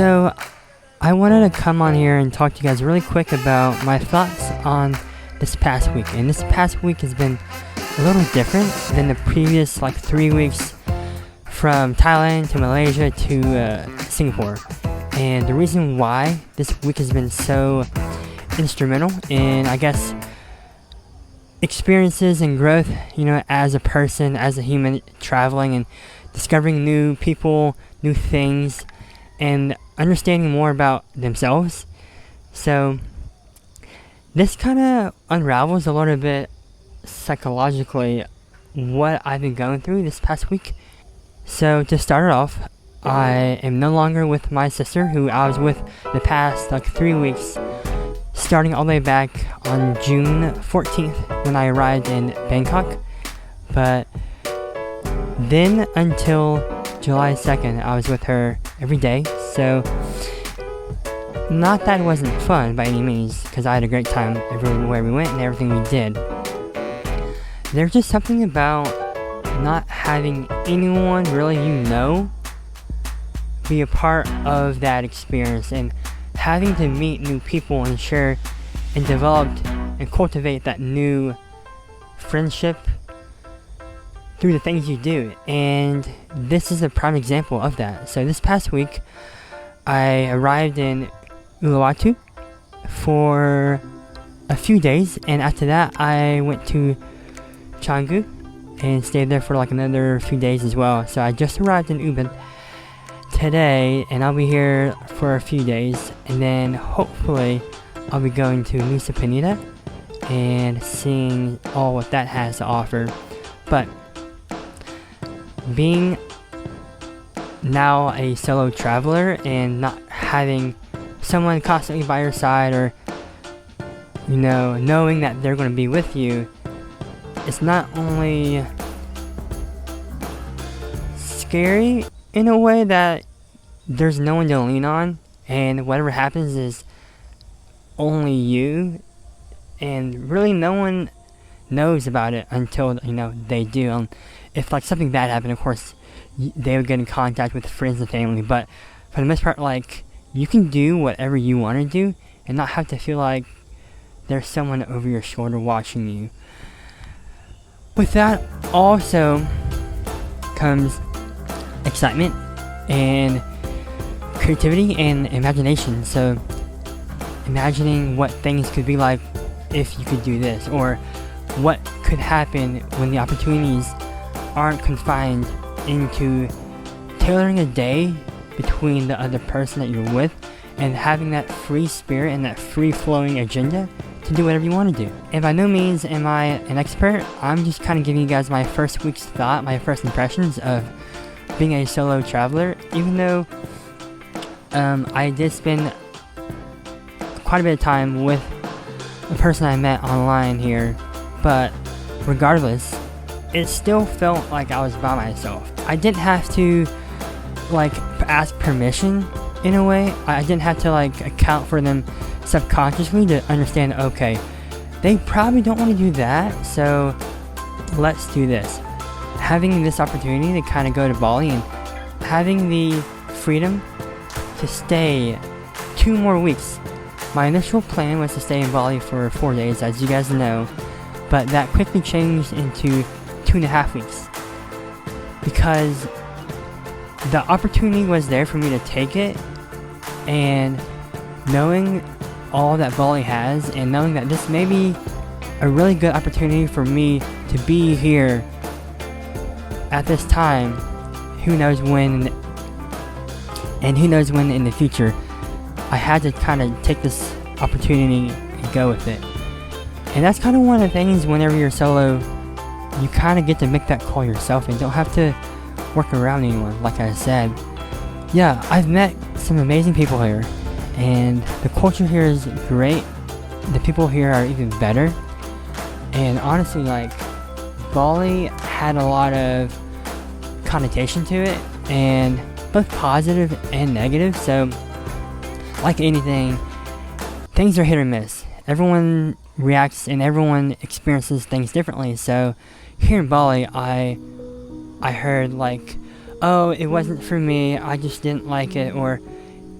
So, I wanted to come on here and talk to you guys really quick about my thoughts on this past week. And this past week has been a little different than the previous 3 weeks from Thailand to Malaysia to Singapore. And the reason why this week has been so instrumental in, I guess, experiences and growth, as a person, as a human, traveling and discovering new people, new things, and understanding more about themselves. So this kind of unravels a little bit psychologically what I've been going through this past week. So to start it off, I am no longer with my sister, who I was with the past 3 weeks, starting all the way back on June 14th when I arrived in Bangkok. But then until July 2nd, I was with her every day. So not that it wasn't fun by any means, because I had a great time everywhere we went and everything we did. There's just something about not having anyone really be a part of that experience, and having to meet new people and share and develop and cultivate that new friendship through the things you do. And this is a prime example of that. So this past week, I arrived in Uluwatu for a few days, and after that I went to Canggu and stayed there for another few days as well. So I just arrived in Ubin today, and I'll be here for a few days, and then hopefully I'll be going to Nusa Penida and seeing all what that has to offer. But being now a solo traveler and not having someone constantly by your side, or knowing that they're going to be with you, it's not only scary in a way that there's no one to lean on, and whatever happens is only you, and really no one knows about it until they do. If something bad happened, of course they would get in contact with friends and family, but for the most part, you can do whatever you want to do and not have to feel like there's someone over your shoulder watching you. With that also comes excitement and creativity and imagination. So imagining what things could be like if you could do this, or what could happen when the opportunities aren't confined into tailoring a day between the other person that you're with, and having that free spirit and that free-flowing agenda to do whatever you want to do. And by no means am I an expert. I'm just kind of giving you guys my first week's thought, my first impressions of being a solo traveler, even though I did spend quite a bit of time with a person I met online here. But regardless, it still felt like I was by myself. I didn't have to ask permission in a way. I didn't have to account for them subconsciously to understand, okay, they probably don't want to do that, so let's do this. Having this opportunity to kind of go to Bali and having the freedom to stay 2 more weeks. My initial plan was to stay in Bali for 4 days, as you guys know, but that quickly changed into 2.5 weeks, because the opportunity was there for me to take it, and knowing all that Bali has, and knowing that this may be a really good opportunity for me to be here at this time, who knows when, and who knows when in the future, I had to kind of take this opportunity and go with it. And that's kind of one of the things whenever you're solo, you kind of get to make that call yourself and don't have to work around anyone, like I said. Yeah, I've met some amazing people here, and the culture here is great. The people here are even better. And honestly, Bali had a lot of connotation to it, and both positive and negative. So like anything, things are hit or miss. Everyone reacts and everyone experiences things differently. So here in Bali, I heard oh, it wasn't for me, I just didn't like it, or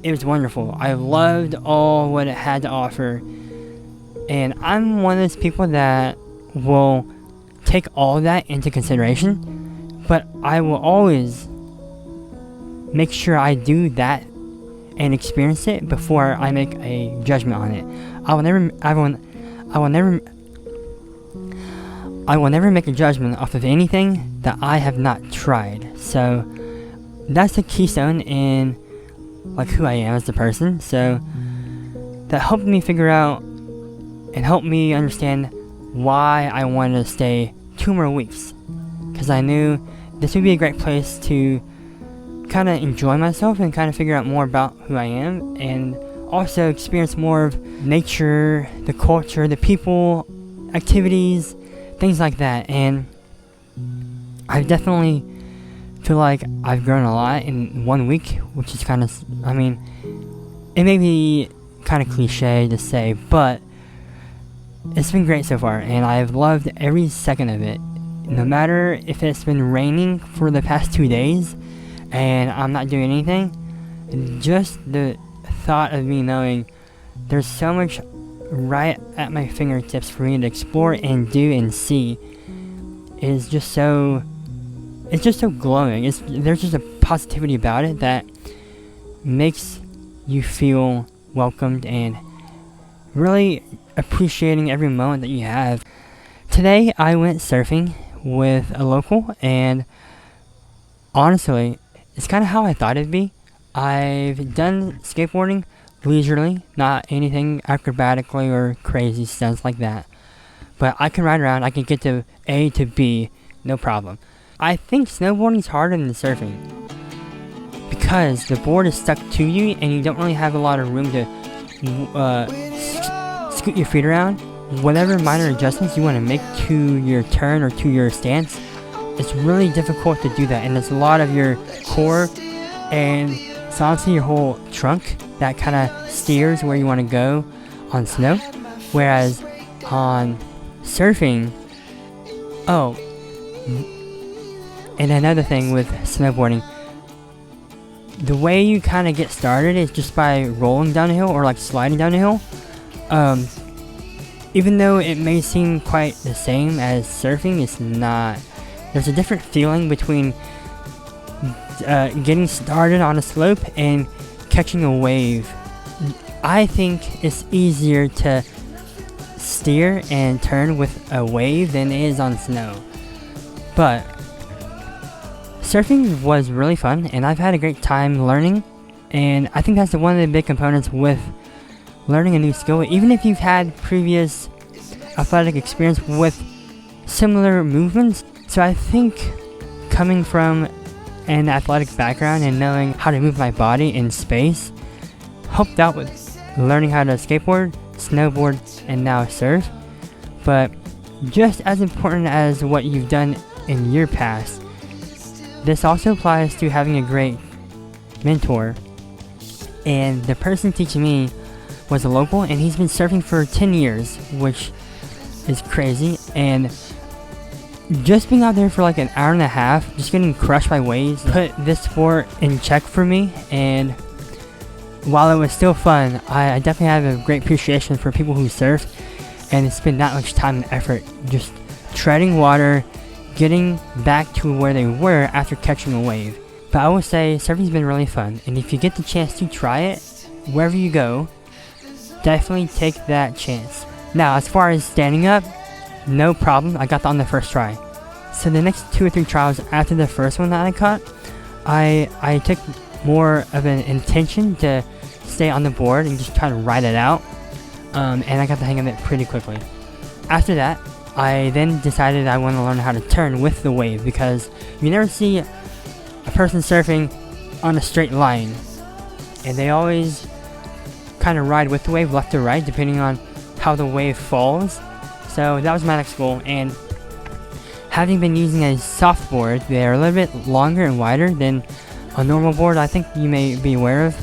it was wonderful. I loved all what it had to offer. And I'm one of those people that will take all of that into consideration, but I will always make sure I do that and experience it before I make a judgment on it. I will never make a judgment off of anything that I have not tried. So that's the keystone in like who I am as a person. So that helped me figure out and helped me understand why I wanted to stay 2 more weeks, because I knew this would be a great place to kind of enjoy myself and kind of figure out more about who I am, and also experience more of nature, the culture, the people, activities, things like that. And I definitely feel like I've grown a lot in 1 week, which is kind of, I mean, it may be kind of cliche to say, but it's been great so far, and I've loved every second of it. No matter if it's been raining for the past 2 days and I'm not doing anything, just the thought of me knowing there's so much right at my fingertips for me to explore and do and see is just so, it's just so glowing. There's just a positivity about it that makes you feel welcomed and really appreciating every moment that you have. Today I went surfing with a local, and honestly, it's kind of how I thought it'd be. I've done skateboarding leisurely, not anything acrobatically or crazy stunts like that, but I can ride around, I can get to A to B, no problem. I think snowboarding is harder than surfing because the board is stuck to you and you don't really have a lot of room to scoot your feet around. Whatever minor adjustments you want to make to your turn or to your stance, it's really difficult to do that, and it's a lot of your core and it's honestly your whole trunk that kind of steers where you want to go on snow. Whereas on surfing, and another thing with snowboarding, the way you kind of get started is just by rolling down a hill or like sliding down a hill. Even though it may seem quite the same as surfing, it's not. There's a different feeling between getting started on a slope and catching a wave. I think it's easier to steer and turn with a wave than it is on snow. But surfing was really fun, and I've had a great time learning, and I think that's one of the big components with learning a new skill. Even if you've had previous athletic experience with similar movements. So I think coming from an athletic background and knowing how to move my body in space helped out with learning how to skateboard, snowboard, and now surf. But just as important as what you've done in your past, this also applies to having a great mentor. And the person teaching me was a local, and he's been surfing for 10 years, which is crazy. And just being out there for like an hour and a half, just getting crushed by waves, put this sport in check for me. And while it was still fun, I definitely have a great appreciation for people who surf and spend that much time and effort just treading water, getting back to where they were after catching a wave. But I will say surfing's been really fun, and if you get the chance to try it, wherever you go, definitely take that chance. Now, as far as standing up, no problem, I got that on the first try. So the next 2 or 3 trials after the first one that I caught, I took more of an intention to stay on the board and just try to ride it out, and I got the hang of it pretty quickly. After that, I then decided I want to learn how to turn with the wave, because you never see a person surfing on a straight line, and they always kind of ride with the wave left to right depending on how the wave falls. So that was my next goal, and having been using a soft board, they're a little bit longer and wider than a normal board, I think you may be aware of.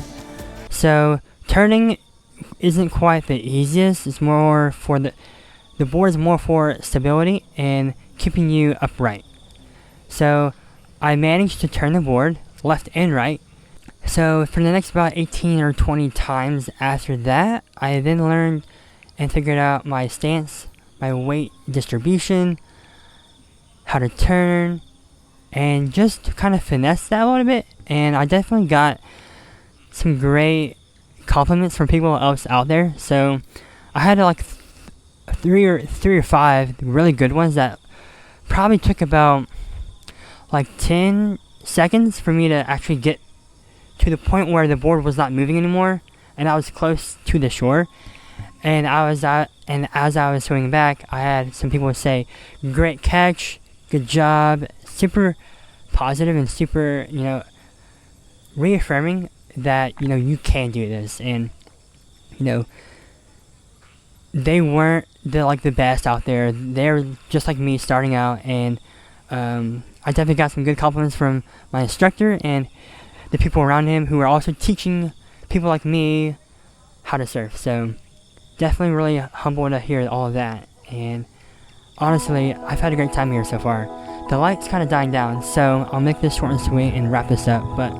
So turning isn't quite the easiest. It's more for the board is more for stability and keeping you upright. So I managed to turn the board left and right So for the next about 18 or 20 times after that, I then learned and figured out my stance, my weight distribution, how to turn, and just kind of finesse that a little bit. And I definitely got some great compliments from people else out there. So I had like three or five really good ones that probably took about like 10 seconds for me to actually get to the point where the board was not moving anymore, and I was close to the shore. And as I was swimming back, I had some people say, "Great catch, good job," super positive and super, reaffirming that you can do this. And they weren't the best out there. They're just like me starting out, and I definitely got some good compliments from my instructor and the people around him who are also teaching people like me how to surf. So definitely really humbled to hear all of that. And honestly, I've had a great time here so far. The light's kind of dying down, so I'll make this short and sweet and wrap this up. But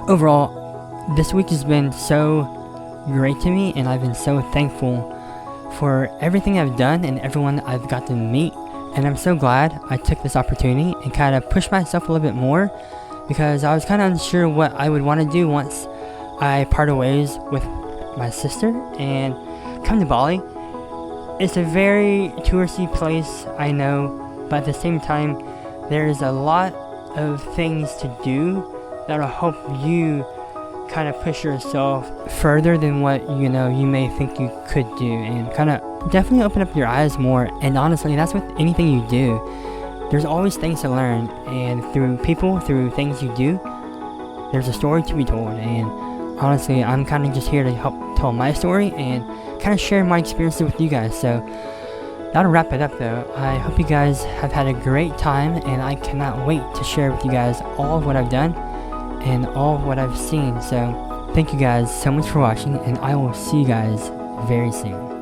overall, this week has been so great to me, and I've been so thankful for everything I've done and everyone I've got to meet. And I'm so glad I took this opportunity and kind of pushed myself a little bit more, because I was kind of unsure what I would want to do once I parted ways with my sister and come to Bali. It's a very touristy place, I know, but at the same time, there's a lot of things to do that'll help you kind of push yourself further than what you may think you could do, and kind of definitely open up your eyes more. And honestly, that's with anything you do. There's always things to learn, and through people, through things you do, there's a story to be told. And honestly, I'm kind of just here to help tell my story and kind of share my experiences with you guys. So that'll wrap it up though. I hope you guys have had a great time, and I cannot wait to share with you guys all of what I've done and all of what I've seen. So thank you guys so much for watching, and I will see you guys very soon.